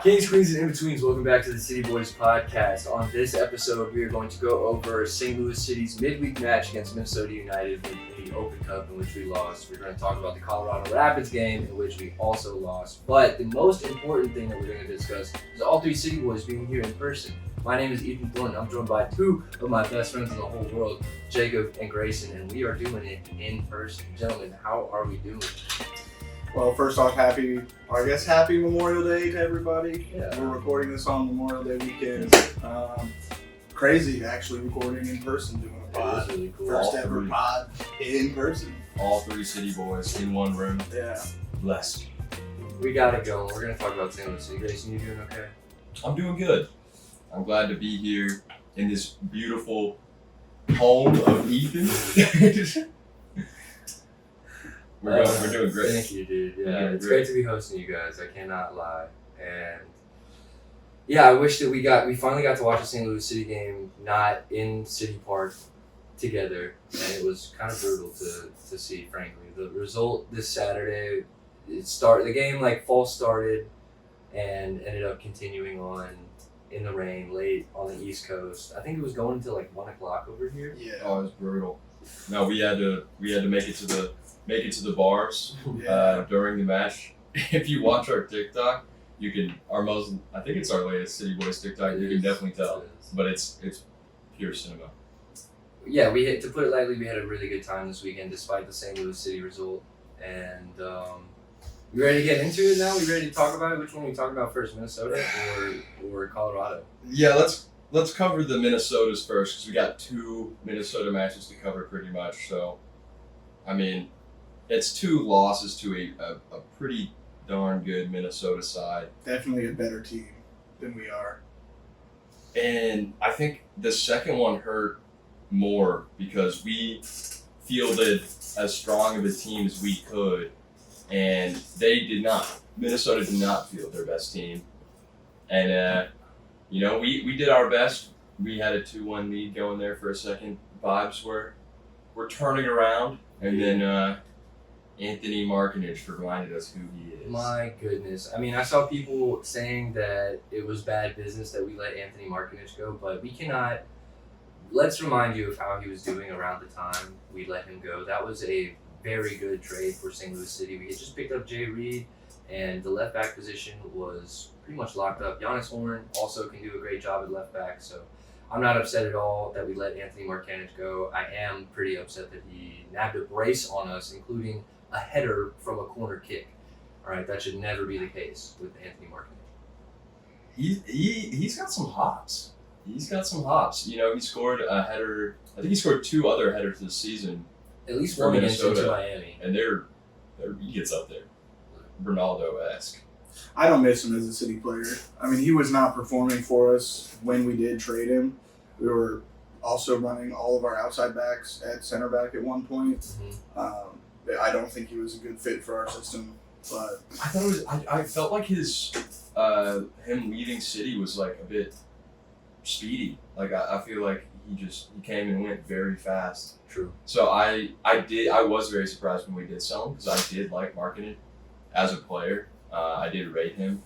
Kings, Queens, and In-Betweens, welcome back to the City Boys podcast. On this episode, we are going to go over St. Louis City's midweek match against Minnesota United in the Open Cup, in which we lost. We're going to talk about the Colorado Rapids game, in which we also lost. But the most important thing that we're going to discuss is all three City Boys being here in person. My name is Ethan Thornton. I'm joined by two of my best friends in the whole world, Jacob and Grayson, and we are doing it in person. Gentlemen, how are we doing? Well, first off, happy Memorial Day to everybody. Yeah. We're recording this on Memorial Day weekend. Crazy, actually, recording in person, doing a pod. Really cool. First ever pod in person. All three City Boys in one room. Yeah. Blessed. We got it going. We're going to talk about St. Louis City. Grayson, you doing okay? I'm doing good. I'm glad to be here in this beautiful home of Ethan. We're doing great. Thank you, dude. Yeah, We're doing it's great. great to be hosting you guys. I cannot lie. And yeah, I wish that we finally got to watch a St. Louis City game not in City Park together, and it was kind of brutal to see, frankly. The result this Saturday, the game like false started and ended up continuing on in the rain late on the East Coast. I think it was going until like 1 o'clock over here. Yeah. Oh, it was brutal. No, we had to make it to the bars during the match. If you watch our TikTok, I think it's our latest City Boys TikTok. You can definitely tell, but it's pure cinema. Yeah, to put it lightly, we had a really good time this weekend despite the St. Louis City result. And we ready to get into it now? We ready to talk about it? Which one are we talking about first, Minnesota or Colorado? Yeah, let's cover the Minnesotas first because we got two Minnesota matches to cover pretty much. So, I mean, it's two losses to a pretty darn good Minnesota side. Definitely a better team than we are. And I think the second one hurt more because we fielded as strong of a team as we could, and they did not. Minnesota did not field their best team. And, we did our best. We had a 2-1 lead going there for a second. Vibes were turning around, and then Anthony Markinich reminded us who he is. My goodness. I mean, I saw people saying that it was bad business that we let Anthony Markinich go, but we cannot. Let's remind you of how he was doing around the time we let him go. That was a very good trade for St. Louis City. We had just picked up Jay Reed, and the left back position was pretty much locked up. Giannis Horn also can do a great job at left back, so I'm not upset at all that we let Anthony Markinich go. I am pretty upset that he nabbed a brace on us, including a header from a corner kick. All right, that should never be the case with Anthony Markinich. He's got some hops. He scored a header. I think he scored 2 other headers this season. At least For one against Minnesota. Miami. And he gets up there. Ronaldo-esque. I don't miss him as a City player. I mean, he was not performing for us when we did trade him. We were also running all of our outside backs at center back at one point. Mm-hmm. I don't think he was a good fit for our system, but I felt like his him leaving City was like a bit speedy. Like I feel like he came and went very fast. True. So I was very surprised when we did sell him because I did like Marketing as a player. I did rate him,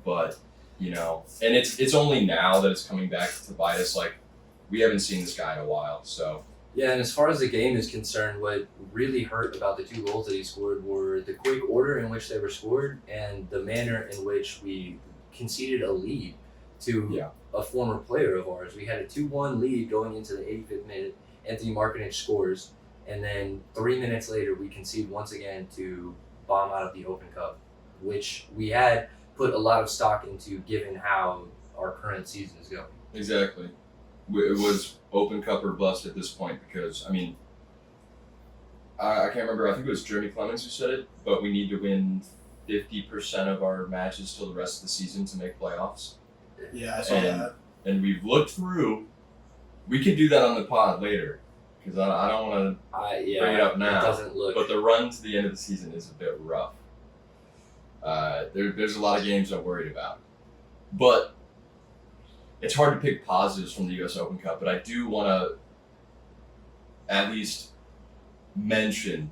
but and it's only now that it's coming back to bite us. Like we haven't seen this guy in a while, so. Yeah, and as far as the game is concerned, what really hurt about the 2 goals that he scored were the quick order in which they were scored and the manner in which we conceded a lead to a former player of ours. We had a 2-1 lead going into the 85th minute. Anthony Markinich scores, and then 3 minutes later we concede once again to bomb out of the Open Cup, which we had put a lot of stock into given how our current season is going. Exactly. It was Open Cup or bust at this point because, I mean, I can't remember. I think it was Jeremy Clemens who said it, but we need to win 50% of our matches till the rest of the season to make playoffs. yeah, I saw that. And we've looked through. We can do that on the pod later because I don't want to bring it up now. It doesn't look. But the run to the end of the season is a bit rough. There's a lot of games I'm worried about. But it's hard to pick positives from the U.S. Open Cup, but I do want to at least mention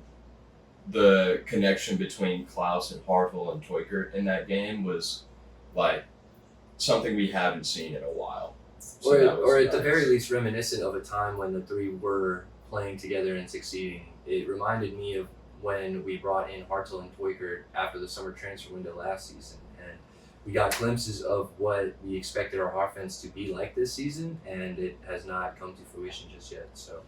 the connection between Klaus and Hartl and Teukert in that game was like something we haven't seen in a while. So that was Or at the nice. very least reminiscent of a time when the three were playing together and succeeding. It reminded me of when we brought in Hartel and Toykert after the summer transfer window last season, and we got glimpses of what we expected our offense to be like this season, and it has not come to fruition just yet. So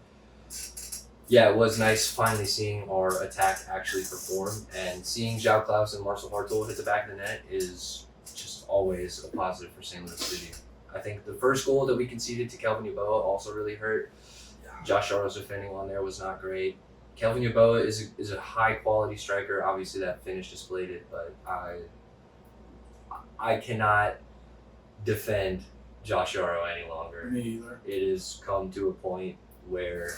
yeah, it was nice finally seeing our attack actually perform, and seeing João Klaus and Marcel Hartel hit the back of the net is just always a positive for St. Louis City. I think the first goal that we conceded to Kelvin Yeboah also really hurt. Josh Yarrow's defending on there was not great. Kelvin Yeboah is a high quality striker. Obviously that finish displayed it, but I cannot defend Josh Yarrow any longer. Me either. It has come to a point where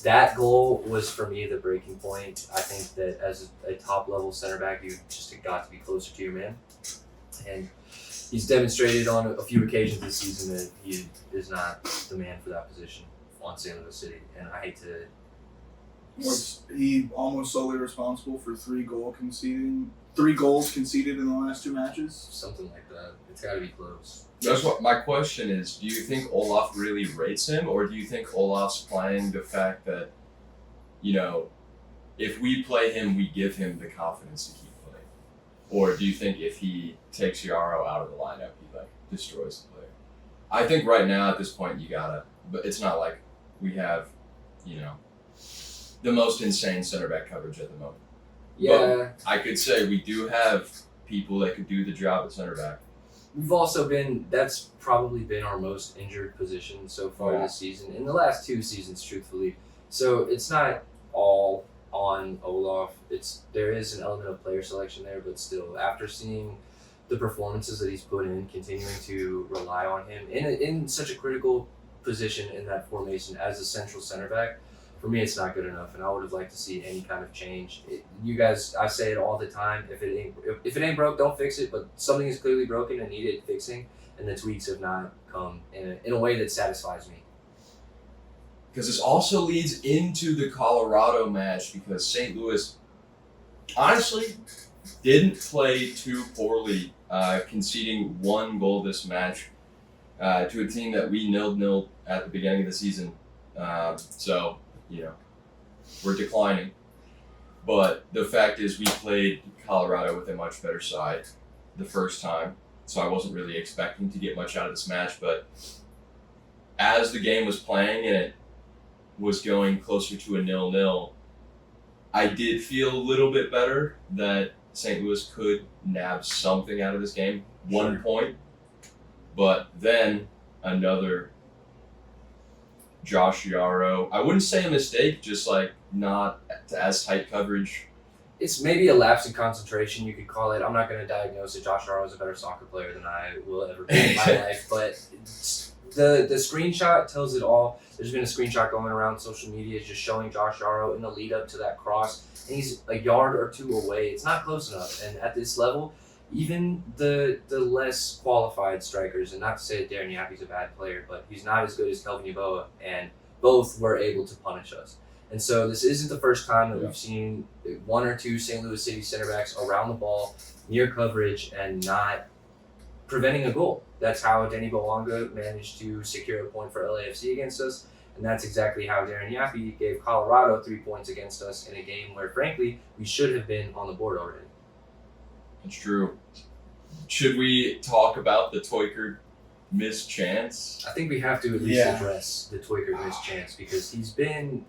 that goal was for me the breaking point. I think that as a top level center back, you just got to be closer to your man, and he's demonstrated on a few occasions this season that he is not the man for that position on St. Louis City, and I hate to. Was he almost solely responsible for 3 goals conceded in the last 2 matches? Something like that. It's got to be close. That's what my question is. Do you think Olaf really rates him, or do you think Olaf's playing the fact that, if we play him, we give him the confidence to keep playing? Or do you think if he takes Yarrow out of the lineup, he destroys the player? I think right now at this point you gotta, but it's not like we have, the most insane center back coverage at the moment. Yeah, I could say we do have people that could do the job at center back. we've also that's probably been our most injured position so far Yeah. this season, in the last 2 seasons, truthfully. So it's not all on Olaf. There is an element of player selection there, but still, after seeing the performances that he's put in, continuing to rely on him in such a critical position in that formation as a central center back, for me, it's not good enough, and I would have liked to see any kind of change. You guys, I say it all the time. If it ain't broke, don't fix it. But something is clearly broken and needed fixing, and the tweaks have not come in a way that satisfies me. Because this also leads into the Colorado match, because St. Louis honestly didn't play too poorly, conceding 1 goal this match to a team that we 0-0 at the beginning of the season. So, we're declining. But the fact is we played Colorado with a much better side the first time, so I wasn't really expecting to get much out of this match. But as the game was playing and it was going closer to a 0-0, I did feel a little bit better that St. Louis could nab something out of this game, 1 point. But then another Josh Yarrow, I wouldn't say a mistake, just not as tight coverage. It's maybe a lapse in concentration, you could call it. I'm not going to diagnose that Josh Yarrow is a better soccer player than I will ever be in my life, but the screenshot tells it all. There's been a screenshot going around social media just showing Josh Yarrow in the lead up to that cross, and he's a yard or 2 away. It's not close enough, and at this level, even the less qualified strikers, and not to say that Darren Yappi's a bad player, but he's not as good as Kelvin Yeboah, and both were able to punish us. And so this isn't the first time that we've seen 1 or 2 St. Louis City center backs around the ball, near coverage, and not preventing a goal. That's how Denny Bowanga managed to secure a point for LAFC against us, and that's exactly how Darren Yappi gave Colorado 3 points against us in a game where, frankly, we should have been on the board already. It's true. Should we talk about the Toykert missed chance? I think we have to at least address the Toykert missed chance, because he's been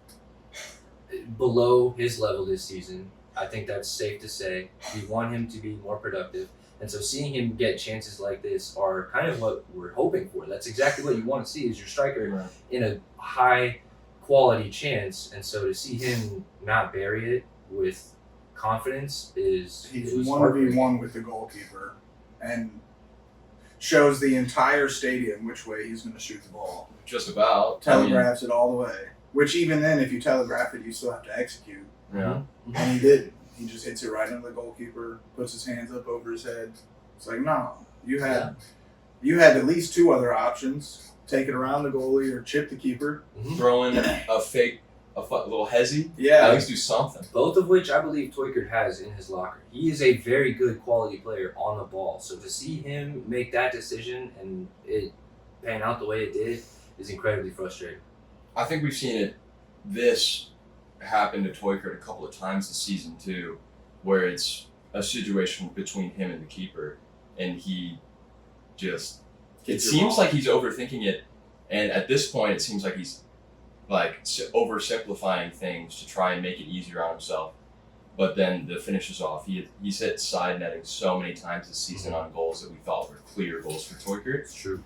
below his level this season. I think that's safe to say. We want him to be more productive. And so seeing him get chances like this are kind of what we're hoping for. That's exactly what you want to see, is your striker in a high quality chance. And so to see him not bury it with confidence he's 1v1 with the goalkeeper and shows the entire stadium which way he's going to shoot the ball. Just about. Telegraphs it all the way. Which even then, if you telegraph it, you still have to execute. Yeah. And he didn't. He just hits it right into the goalkeeper, puts his hands up over his head. It's like, no, you had at least 2 other options: take it around the goalie or chip the keeper. Throwing a fake little hezzy. Yeah. At least do something. Both of which I believe Toykert has in his locker. He is a very good quality player on the ball. So to see him make that decision and it pan out the way it did is incredibly frustrating. I think we've seen this happen to Toykert a couple of times this season too, where it's a situation between him and the keeper, and he just it seems like he's overthinking it, and at this point it seems like he's like oversimplifying things to try and make it easier on himself. But then the finish is off. He's hit side netting so many times this season on goals that we thought were clear goals for Toykert. It's true.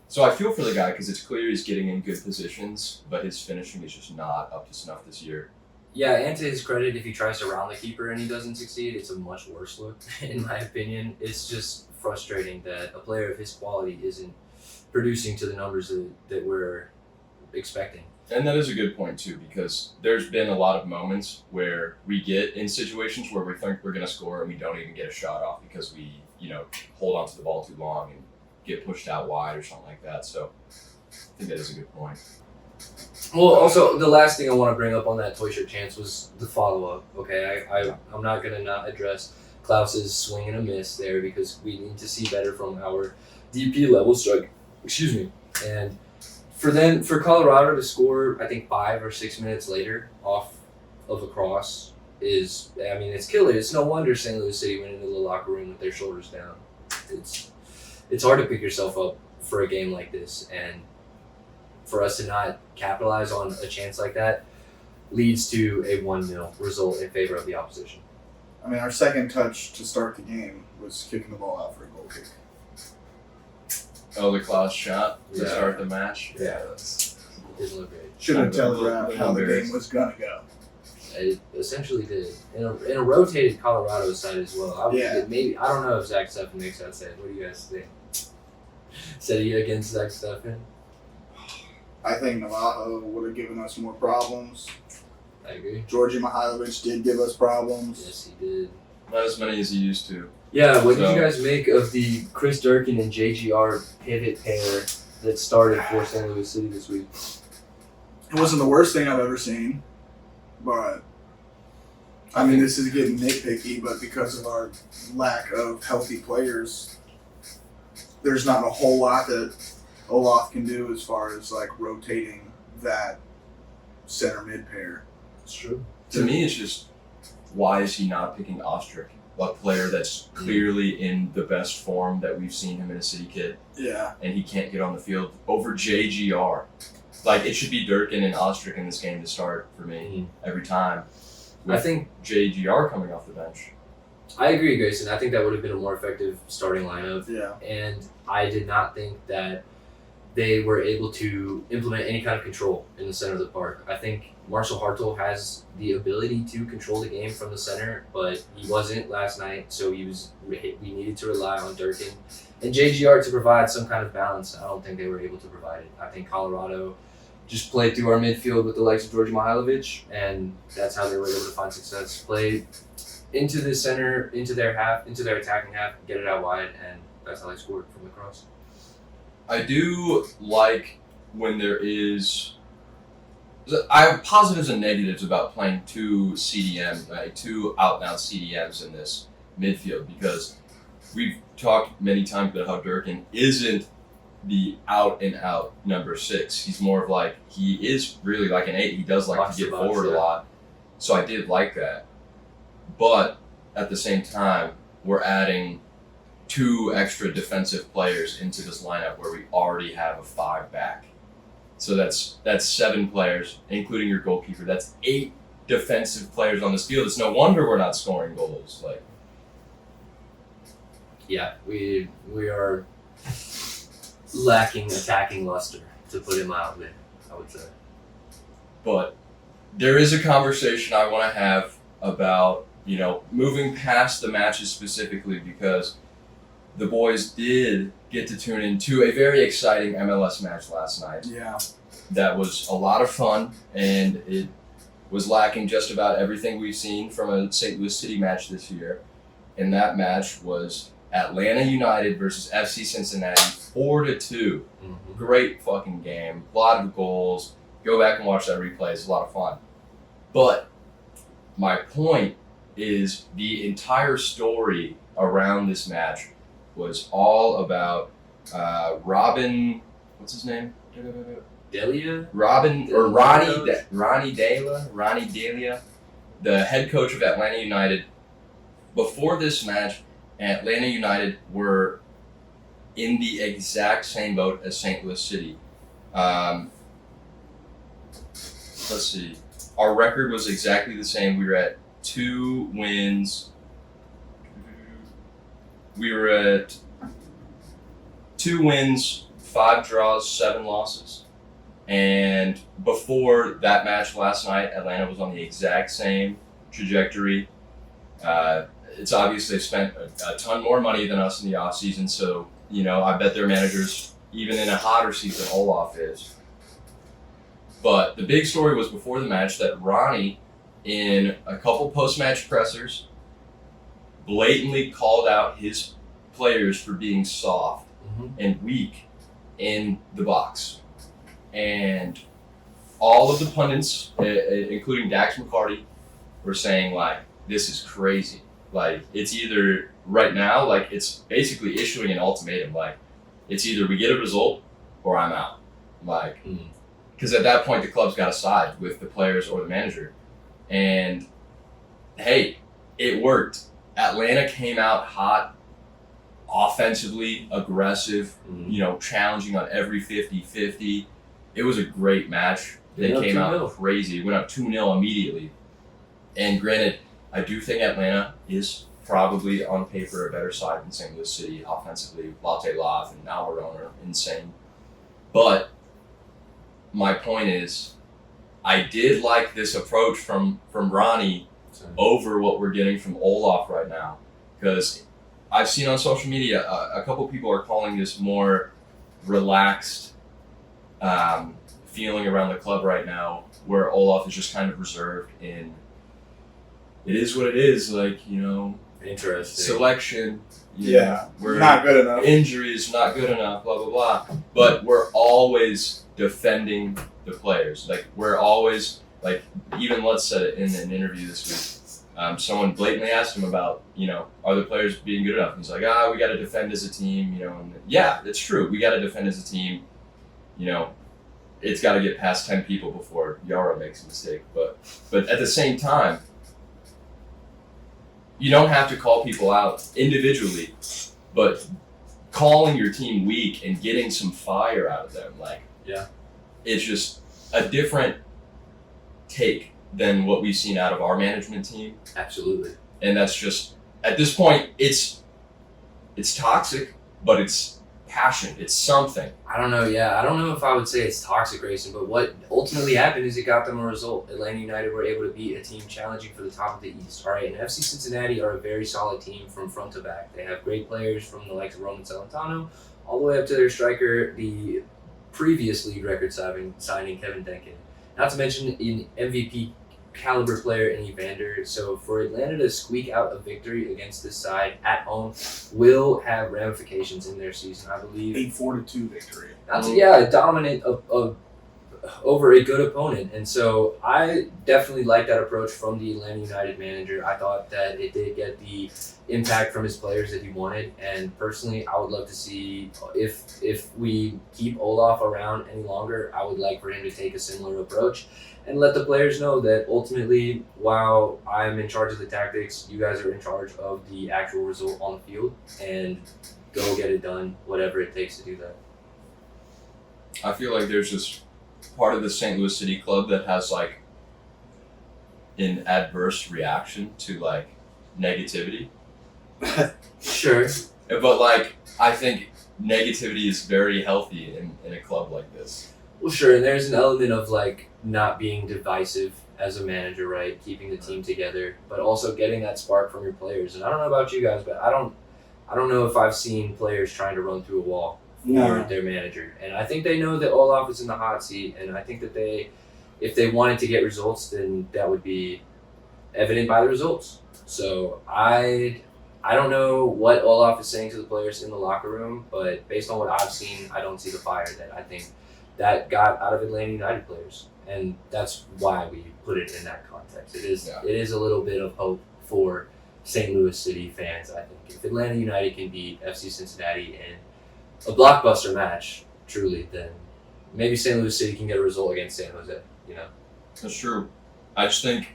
So I feel for the guy because it's clear he's getting in good positions, but his finishing is just not up to snuff this year. Yeah, and to his credit, if he tries to round the keeper and he doesn't succeed, it's a much worse look, in my opinion. It's just frustrating that a player of his quality isn't producing to the numbers that we're expecting. And that is a good point too, because there's been a lot of moments where we get in situations where we think we're going to score and we don't even get a shot off because we, hold onto the ball too long and get pushed out wide or something like that. So I think that is a good point. Well, also, the last thing I want to bring up on that Toykert chance was the follow-up, okay? I'm not going to not address Klaus's swing and a miss there because we need to see better from our DP level strike. Excuse me. And for Colorado to score, I think 5 or 6 minutes later off of a cross it's killer. It's no wonder St. Louis City went into the locker room with their shoulders down. It's hard to pick yourself up for a game like this, and for us to not capitalize on a chance like that leads to a 1-0 result in favor of the opposition. I mean, our second touch to start the game was kicking the ball out for a goal kick. Oh, the Klaus shot to Yeah. start the match? Yeah. It didn't look great. Should have telegraphed how the game was going to go. It essentially did. In a rotated Colorado side as well. I don't know if Zach Steffen makes that save. What do you guys think? Said he against Zach Steffen? I think Navajo would have given us more problems. I agree. Georgi Mihailovic did give us problems. Yes, he did. Not as many as he used to. Yeah, what did you guys make of the Chris Durkin and JGR pivot pair that started for St. Louis City this week? It wasn't the worst thing I've ever seen, but I mean, this is getting nitpicky, but because of our lack of healthy players, there's not a whole lot that Olof can do as far as like rotating that center mid pair. It's true. To me, it's just, why is he not picking Ostrich? A player that's clearly in the best form that we've seen him in a City kit, Yeah. and he can't get on the field over JGR. Like, it should be Durkin and Ostrich in this game to start for me every time. I think JGR coming off the bench. I agree, Grayson. I think that would have been a more effective starting lineup. Yeah. And I did not think that they were able to implement any kind of control in the center of the park. I think Marcel Hartel has the ability to control the game from the center, but he wasn't last night, so we needed to rely on Durkin and JGR to provide some kind of balance. I don't think they were able to provide it. I think Colorado just played through our midfield with the likes of Georgi Mihailovic, and that's how they were able to find success. Play into the center, into their attacking half, get it out wide, and that's how they scored from the cross. I do like when there is... I have positives and negatives about playing two CDMs, two out-and-out CDMs in this midfield, because we've talked many times about how Durkin isn't the out-and-out number 6. He's more of like, he is really like an 8. He does like to get forward a lot. So I did like that. But at the same time, we're adding 2 extra defensive players into this lineup where we already have a 5 back. So that's 7 players, including your goalkeeper. That's 8 defensive players on this field. It's no wonder we're not scoring goals. Like, yeah, we are lacking attacking luster, to put it mildly, I would say. but there is a conversation I want to have about, moving past the matches specifically, because the boys did get to tune into a very exciting MLS match last night. Yeah. That was a lot of fun, and it was lacking just about everything we've seen from a St. Louis City match this year. And that match was Atlanta United versus FC Cincinnati, 4-2. Mm-hmm. Great fucking game. A lot of goals. Go back and watch that replay. It's a lot of fun. But my point is the entire story around this match was all about Robin. What's his name? Delia? Robin or Ronnie Coach? Delia, the head coach of Atlanta United. Before this match, Atlanta United were in the exact same boat as St. Louis City. Let's see. Our record was exactly the same. We were at 2 wins. We were at 2 wins, 5 draws, 7 losses. And before that match last night, Atlanta was on the exact same trajectory. It's obvious they've spent a ton more money than us in the offseason, so, I bet their managers, even in a hotter seat than Olof is. But the big story was before the match that Ronnie, in a couple post-match pressers, blatantly called out his players for being soft and weak in the box. And all of the pundits, including Dax McCarty, were saying, this is crazy. It's either right now, it's basically issuing an ultimatum. It's either we get a result or I'm out. Because at that point, the club's got to side with the players or the manager. And, hey, it worked. Atlanta came out hot, offensively, aggressive, challenging on every 50-50. It was a great match. They came out crazy. It went up 2-0 immediately. And granted, I do think Atlanta is probably on paper a better side than St. Louis City offensively. Latte Loth and Alvarone are insane. But my point is, I did like this approach from Ronnie over what we're getting from Olof right now. Because I've seen on social media, a couple people are calling this more relaxed feeling around the club right now, where Olof is just kind of reserved in, it is what it is, Interesting. selection. We're not good enough. Injuries, not good enough, blah, blah, blah. But we're always defending the players. We're always, even Lutz said it in an interview this week. Someone blatantly asked him about, are the players being good enough? He's like, we got to defend as a team, and yeah, it's true. We got to defend as a team. It's got to get past 10 people before Yara makes a mistake. But at the same time, you don't have to call people out individually, but calling your team weak and getting some fire out of them, it's just a different take than what we've seen out of our management team. Absolutely. And that's just, at this point, it's toxic, but it's passion. It's something. I don't know. Yeah, I don't know if I would say it's toxic racing, but what ultimately happened is it got them a result. Atlanta United were able to beat a team challenging for the top of the East. All right, and FC Cincinnati are a very solid team from front to back. They have great players from the likes of Roman Celentano all the way up to their striker, the previous league record signing Kevin Denkin. Not to mention an MVP caliber player in Evander. So for Atlanta to squeak out a victory against this side at home will have ramifications in their season, I believe. A 4-2 victory. A dominant over a good opponent. And so I definitely like that approach from the Atlanta United manager. I thought that it did get the impact from his players that he wanted. And personally, I would love to see if we keep Olof around any longer, I would like for him to take a similar approach and let the players know that ultimately, while I'm in charge of the tactics, you guys are in charge of the actual result on the field, and go get it done, whatever it takes to do that. I feel like there's just part of the St. Louis City club that has an adverse reaction to negativity. Sure. But I think negativity is very healthy in a club like this. Well, sure, and there's an element of not being divisive as a manager, right? Keeping the team together, but also getting that spark from your players. And I don't know about you guys, but I don't know if I've seen players trying to run through a wall for their manager. And I think they know that Olof is in the hot seat, and I think that if they wanted to get results, then that would be evident by the results. So I don't know what Olof is saying to the players in the locker room, but based on what I've seen, I don't see the fire that I think that got out of Atlanta United players. and that's why we put it in that context. It is Yeah. it is a little bit of hope for St. Louis City fans. I think if Atlanta United can beat FC Cincinnati in a blockbuster match, truly, then maybe St. Louis City can get a result against San Jose. You know, That's true. I just think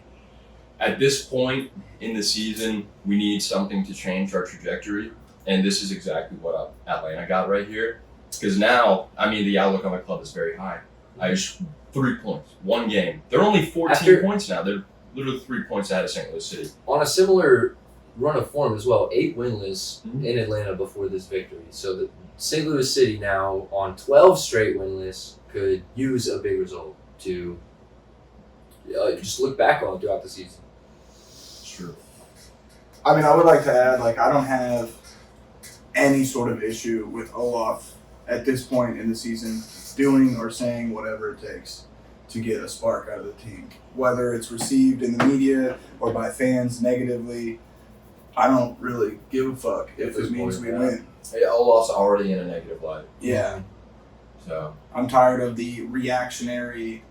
at this point in the season, we need something to change our trajectory, and this is exactly what Atlanta got right here. Because now, I mean, the outlook on the club is very high. I just 3 points, one game. They're only 14 points now. They're literally 3 points ahead of St. Louis City. on a similar run of form as well, 8 winless in Atlanta before this victory. So the St. Louis City now on 12 straight winless could use a big result to just look back on throughout the season. It's true. I mean, I would like to add, like, I don't have any sort of issue with Olaf at this point in the season doing or saying whatever it takes to get a spark out of the team. Whether it's received in the media or by fans negatively, I don't really give a fuck if it means we win. Yeah, Olaf's already in a negative light. Yeah. So I'm tired of the reactionary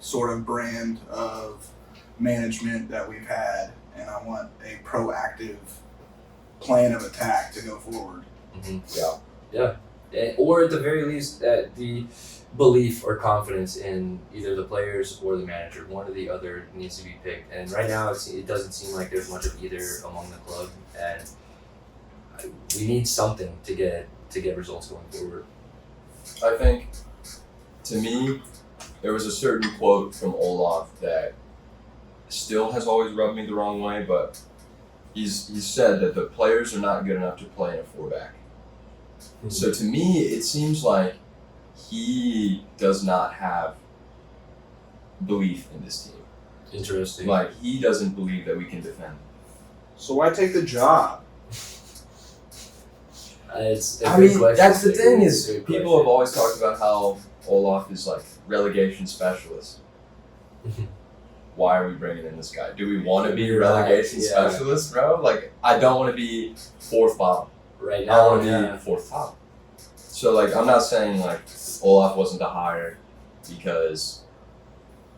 sort of brand of management that we've had, and I want a proactive plan of attack to go forward. yeah. Or at the very least, the belief or confidence in either the players or the manager. One or the other needs to be picked. And right now, it doesn't seem like there's much of either among the club. And we need something to get results going forward. I think, to me, there was a certain quote from Olaf that still has always rubbed me the wrong way, but he's said that the players are not good enough to play in a 4-back. So to me, it seems like he does not have belief in this team. Interesting. Like, he doesn't believe that we can defend. So why take the job? It's a I good mean, question. that's the It's a thing good- is, good people question. have always talked about how Olaf is like relegation specialist. Why are we bringing in this guy? Do we want to be You're relegation right, yeah. specialists, bro? Like, I don't want to be fourth bottom. Right I now, want to be fourth top. So, like, I'm not saying like Olaf wasn't the hire because,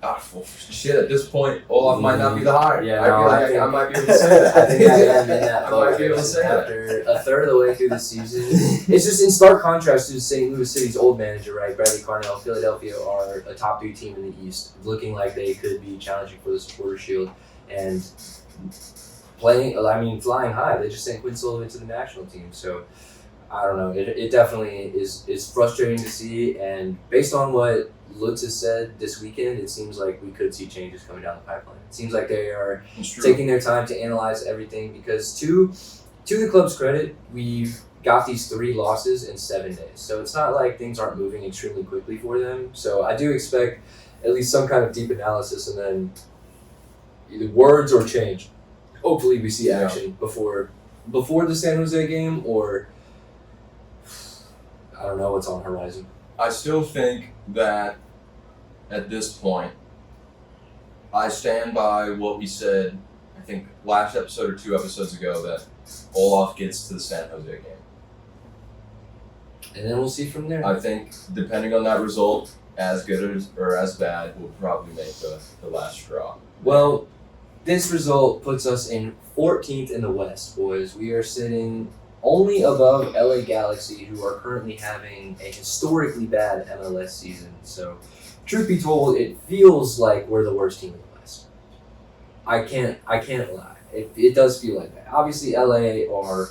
well, shit. At this point, Olaf might not be the hire. Yeah, I feel no, like I I think- might be able to say that. I think I am in that I boat. might be able to say that. After a third of the way through the season, it's just in stark contrast to St. Louis City's old manager, right? Bradley Carnell. Philadelphia are a top 3 team in the East, looking like they could be challenging for the Supporter Shield and flying high. They just sent Quinn Sullivan to the national team, so I don't know. It definitely is frustrating to see, and based on what Lutz has said this weekend, it seems like we could see changes coming down the pipeline. It seems like they are It's true. taking their time to analyze everything because to the club's credit, we've got these 3 losses in 7 days. So it's not like things aren't moving extremely quickly for them. So I do expect at least some kind of deep analysis and then either words or change. Hopefully we see action before the San Jose game, or I don't know what's on the horizon. I still think that at this point, I stand by what we said, I think last episode or 2 episodes ago, that Olaf gets to the San Jose game. And then we'll see from there. I think, depending on that result, as good or as bad, will probably make the last straw. Well, this result puts us in 14th in the West, boys. We are sitting only above LA Galaxy, who are currently having a historically bad MLS season. So, truth be told, it feels like we're the worst team in the West. I can't lie. It does feel like that. Obviously, LA are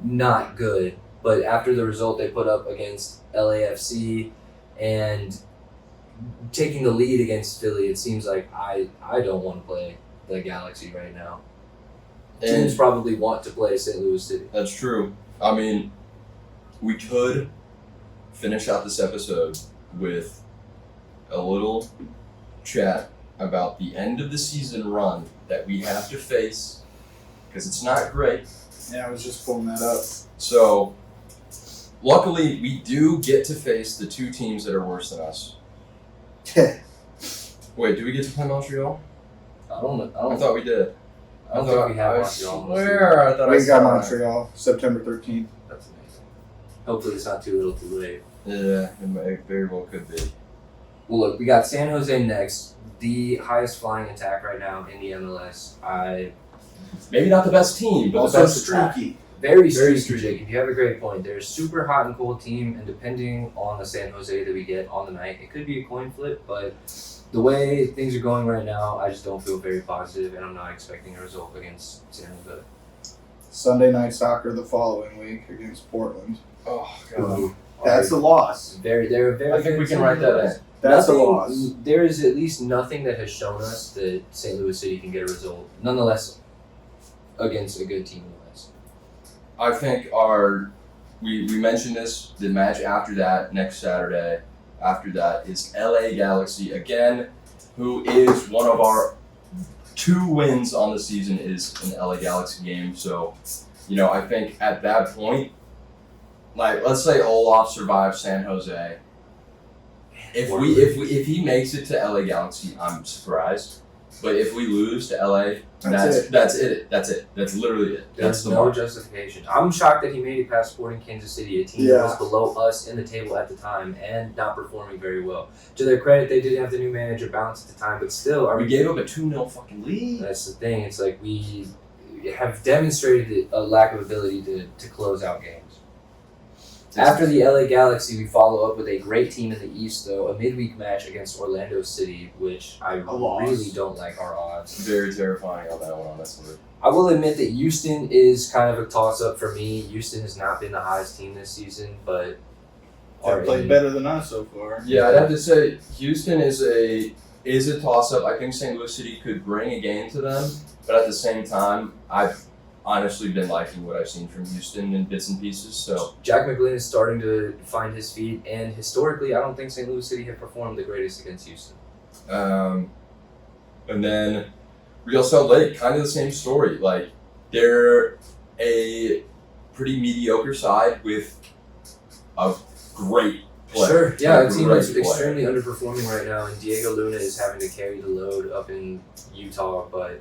not good, but after the result they put up against LAFC and taking the lead against Philly, it seems like I don't want to play the Galaxy right now. Teams And probably want to play St. Louis City. that's true. I mean, we could finish out this episode with a little chat about the end of the season run that we have to face, because it's not great. Yeah, I was just pulling that up. So, luckily, we do get to face the 2 teams that are worse than us. Wait, do we get to play Montreal? I don't know. I thought we did. I don't think we have Montreal. Swear, I thought I We saw got that. Montreal, September 13th. That's amazing. Hopefully it's not too little too late. Yeah, it very well could be. Well, look, we got San Jose next, the highest flying attack right now in the MLS. Maybe not the best team, but Also the best attack. streaky. Very Very streaky, Jacob. You have a great point. They're a super hot and cold team, and depending on the San Jose that we get on the night, it could be a coin flip, but the way things are going right now, I just don't feel very positive, and I'm not expecting a result against San Jose. Sunday night soccer the following week against Portland. Oh Ooh, That's a loss. they're a very I think good we can team. write that in. That's a Nothing- loss. There is at least nothing that has shown us that St. Louis City can get a result, nonetheless, against a good team in the West. I think we mentioned this, the match after that, next Saturday, after that is LA Galaxy again, who is one of our 2 wins on the season is an LA Galaxy game. So, I think at that point, like let's say Olaf survives San Jose. If he makes it to LA Galaxy, I'm surprised. But if we lose to LA, that's it. That's literally it. That's There's the no mark. justification. I'm shocked that he made it past Sporting Kansas City, a team that was below us in the table at the time and not performing very well. To their credit, they did have the new manager bounce at the time, but still, We gave up a 2-0 fucking lead. That's the thing. It's like we have demonstrated a lack of ability to close out games. After the LA Galaxy, we follow up with a great team in the East, though, a midweek match against Orlando City, which I loss. really don't like our odds. Very terrifying on that one, honestly. I will admit that Houston is kind of a toss-up for me. Houston has not been the highest team this season, but They've played better than us so far. Yeah, I'd have to say Houston is a toss-up. I think St. Louis City could bring a game to them, but at the same time, I've honestly been liking what I've seen from Houston in bits and pieces. So Jack McGlynn is starting to find his feet, and historically, I don't think St. Louis City have performed the greatest against Houston. And then Real Salt Lake, kind of the same story. Like, they're a pretty mediocre side with a great player. Sure, yeah, Like, a team great that's player. extremely underperforming right now, and Diego Luna is having to carry the load up in Utah. But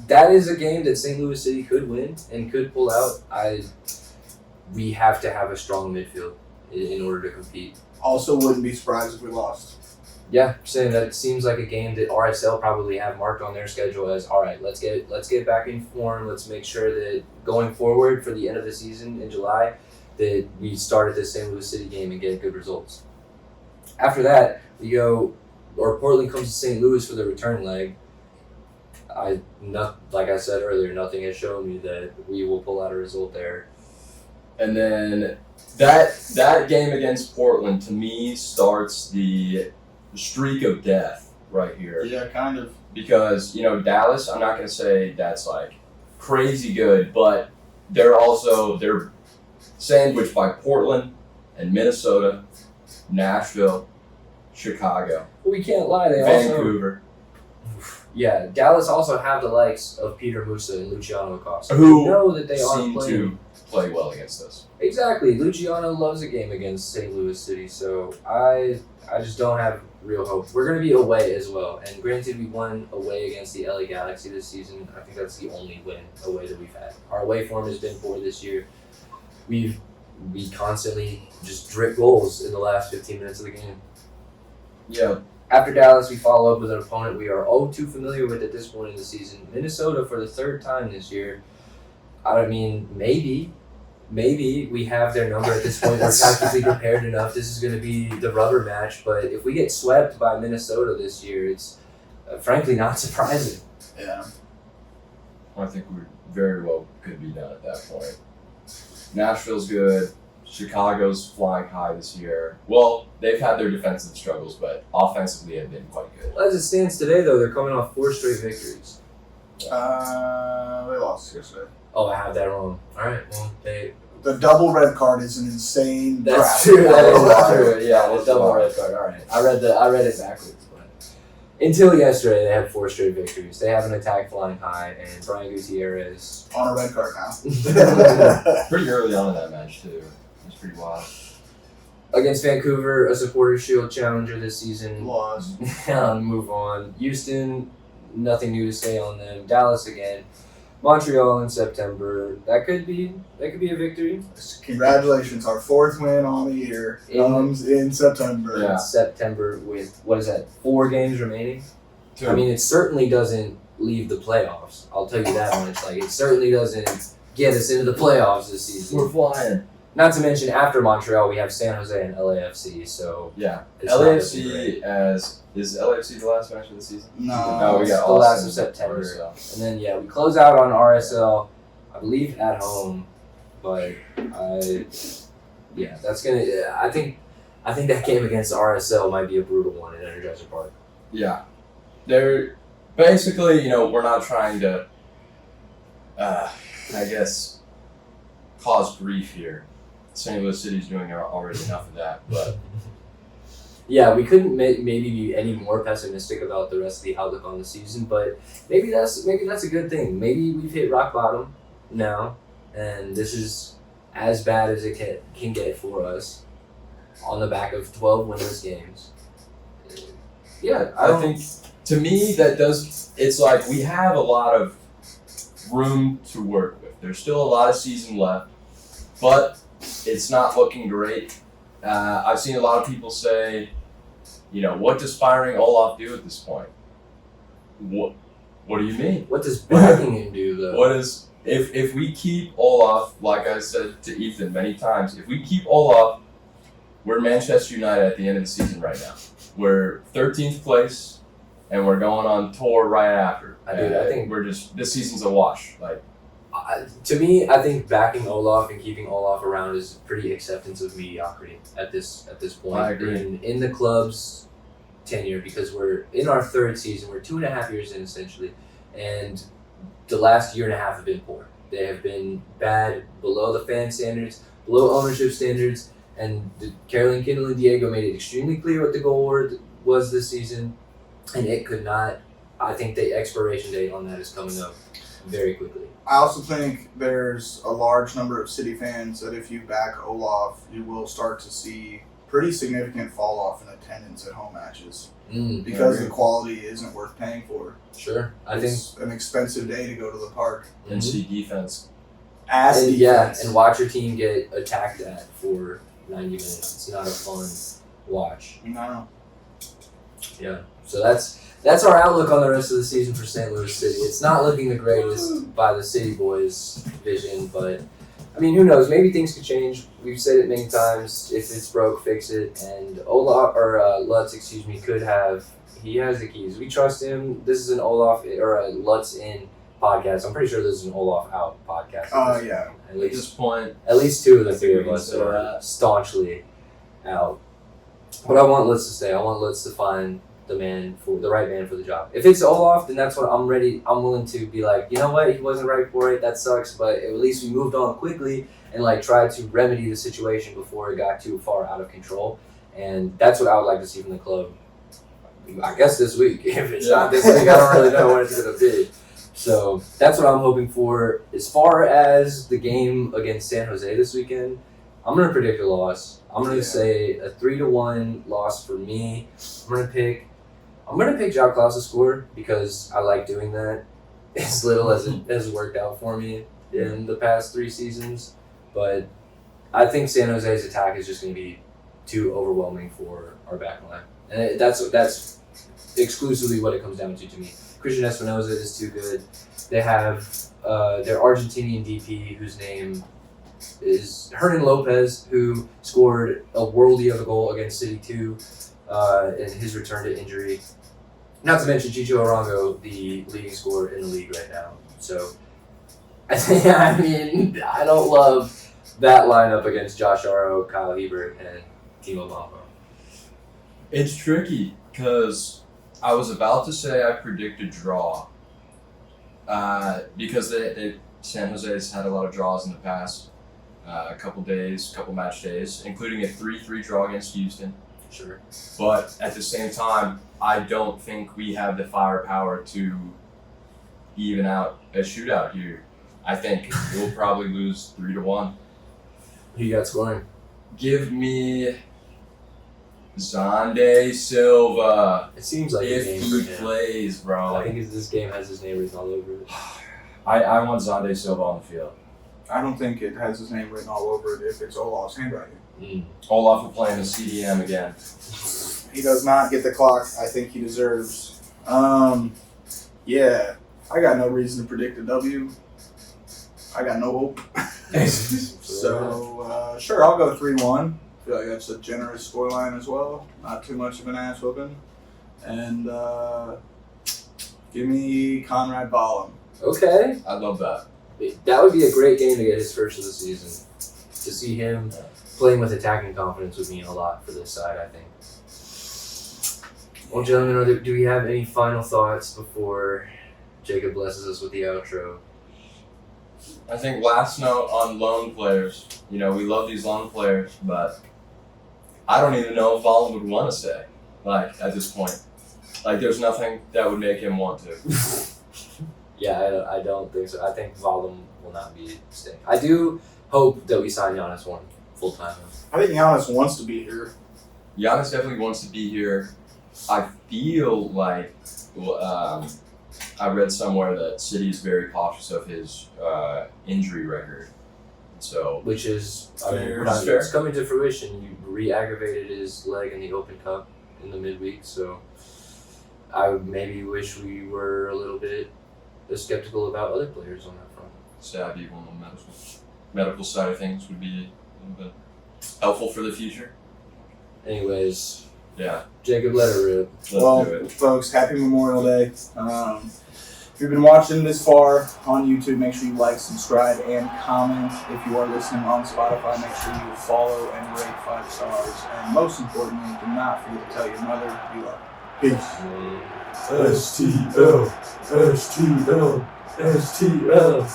that is a game that St. Louis City could win and could pull out. We have to have a strong midfield in order to compete. Also, wouldn't be surprised if we lost. Yeah, saying that it seems like a game that RSL probably have marked on their schedule as, all right, let's get back in form. Let's make sure that going forward for the end of the season in July, that we start at this St. Louis City game and get good results. After that, Portland comes to St. Louis for the return leg. Like I said earlier, nothing has shown me that we will pull out a result there. And then that game against Portland, to me, starts the streak of death right here. Yeah, kind of. Because, Dallas, I'm not going to say that's like crazy good, but they're sandwiched by Portland and Minnesota, Nashville, Chicago, We can't lie, they Vancouver. Yeah, Dallas also have the likes of Peter Musa and Luciano Acosta. Who We know that they aren't seem playing. to play well against us. Exactly. Luciano loves a game against St. Louis City, so I just don't have real hope. We're going to be away as well, and granted we won away against the LA Galaxy this season. I think that's the only win away that we've had. Our away form has been poor this year. We constantly just drip goals in the last 15 minutes of the game. Yeah. After Dallas, we follow up with an opponent we are all too familiar with at this point in the season. Minnesota for the third time this year. I mean, maybe we have their number at this point. We're tactically prepared enough. This is going to be the rubber match. But if we get swept by Minnesota this year, it's frankly not surprising. Yeah. I think we very well could be done at that point. Nashville's good. Chicago's flying high this year. Well, they've had their defensive struggles, but offensively have been quite good. As it stands today, though, they're coming off 4 straight victories. They lost yesterday. Oh, I have that wrong. All right, well, The double red card is an insane. That's crap. true. That is Wow. true. Yeah, Wow. the double red card. All right, I read it backwards. But until yesterday, they had 4 straight victories. They have an attack flying high, and Brian Gutierrez. On a red card now. Pretty early on in that match, too. It was pretty wild. Against Vancouver, a Supporters Shield challenger this season. Lost. Move on. Houston, nothing new to say on them. Dallas again. Montreal in September. That could be a victory. Congratulations, our 4th win on the year comes in September. Yeah. September with, what is that, 4 games remaining? 2. I mean, it certainly doesn't leave the playoffs. I'll tell you that much. Like, it certainly doesn't get us into the playoffs this season. We're flying. Not to mention, after Montreal, we have San Jose and LAFC. So Yeah. it's not looking LAFC great. is LAFC the last match of the season? No. No, we It's got the last Austin of September. RSL. And then we close out on RSL, I believe at home, but that's gonna. I think that game against RSL might be a brutal one at Energizer Park. Yeah. They're basically, we're not trying to, I guess, cause grief here. St. Louis City's doing already enough of that, but Yeah, we couldn't maybe be any more pessimistic about the rest of the outlook on the season, but maybe that's a good thing. Maybe we've hit rock bottom now, and this is as bad as it can get for us on the back of 12 winless games. Yeah, I think to me it's like we have a lot of room to work with. There's still a lot of season left, but it's not looking great. I've seen a lot of people say, what does firing Olof do at this point? What do you mean? What does backing him do though? What is if we keep Olof, like I said to Ethan many times, if we keep Olof, we're Manchester United at the end of the season right now. We're 13th place, and we're going on tour right after. I think we're this season's a wash. Like. To me, I think backing Olof and keeping Olof around is pretty acceptance of mediocrity at this point. I agree. In the club's tenure, because we're in our 3rd season, we're 2.5 years in essentially, and the last year and a half have been poor. They have been bad, below the fan standards, below ownership standards, and Caroline Kindle and Diego made it extremely clear what the goal was this season, and it could not. I think the expiration date on that is coming up very quickly. I also think there's a large number of City fans that if you back Olof, you will start to see pretty significant fall off in attendance at home matches because the quality isn't worth paying for. Sure, It's an expensive day to go to the park. And see defense. And watch your team get attacked at for 90 minutes. It's not a fun watch. No. Yeah, so that's our outlook on the rest of the season for St. Louis City. It's not looking the greatest by the City Boys vision, but I mean, who knows? Maybe things could change. We've said it many times. If it's broke, fix it. And Lutz, he has the keys. We trust him. This is an Olaf or a Lutz in podcast. I'm pretty sure this is an Olaf out podcast. Yeah. At At this point, least 2 of the 3 we of can us say are that. staunchly out. What I want Lutz to say, I want Lutz to find the right man for the job. If it's Olaf, then that's what I'm ready. I'm willing to be like, you know what, he wasn't right for it. That sucks, but at least we moved on quickly and tried to remedy the situation before it got too far out of control. And that's what I would like to see from the club. I guess this week. If it's not this week, I don't really know when it's gonna be. So that's what I'm hoping for. As far as the game against San Jose this weekend, I'm gonna predict a loss. I'm gonna say a 3-1 loss for me. I'm gonna pick Jacques Klaus to score because I like doing that. As little as it has worked out for me in the past 3 seasons, but I think San Jose's attack is just gonna be too overwhelming for our back line, and that's exclusively what it comes down to me. Christian Espinoza is too good. They have their Argentinian DP whose name is Hernan Lopez, who scored a worldie of a goal against City 2 in his return to injury. Not to mention Chicho Arango, the leading scorer in the league right now. So, I don't love that lineup against Josh Aro, Kyle Hebert, and Timo Mambo. It's tricky because I was about to say I predict a draw because San Jose's had a lot of draws in the past couple match days, including a 3-3 draw against Houston. Sure. But at the same time, I don't think we have the firepower to even out a shootout here. I think we'll probably lose 3-1. Who you got scoring? Give me Zonde Silva. It seems like If a game he for him. plays, bro. I think this game has his name written all over it. I want Zonde Silva on the field. I don't think it has his name written all over it if it's Olaf's handwriting. Olaf will play in the CDM again. He does not get the clock I think he deserves. Yeah, I got no reason to predict a W. I got no hope. So, sure, I'll go 3-1. I feel like that's a generous scoreline as well. Not too much of an ass whooping. And give me Conrad Ballum. Okay. I love that. That would be a great game to get his first of the season. To see him playing with attacking confidence would mean a lot for this side, I think. Well, gentlemen, do we have any final thoughts before Jacob blesses us with the outro? I think last note on loan players. We love these loan players, but I don't even know if Vollen would want to stay. At this point, there's nothing that would make him want to. Yeah, I don't think so. I think Vollen will not be staying. I do hope that we sign Giannis one full time. I think Giannis wants to be here. Giannis definitely wants to be here. I feel like I read somewhere that City is very cautious of his injury record. So, which is fair. It's coming to fruition. You re-aggravated his leg in the Open Cup in the midweek, so I would maybe wish we were a little bit skeptical about other players on that front. sad people on the medical side of things would be a little bit helpful for the future. Anyways, Yeah, Jacob, let her rip. let's do Well, it. folks, happy Memorial Day. If you've been watching this far on YouTube, make sure you like, subscribe, and comment. If you are listening on Spotify, make sure you follow and rate 5 stars. And most importantly, do not forget to tell your mother you love her. Peace. STL, STL, STL.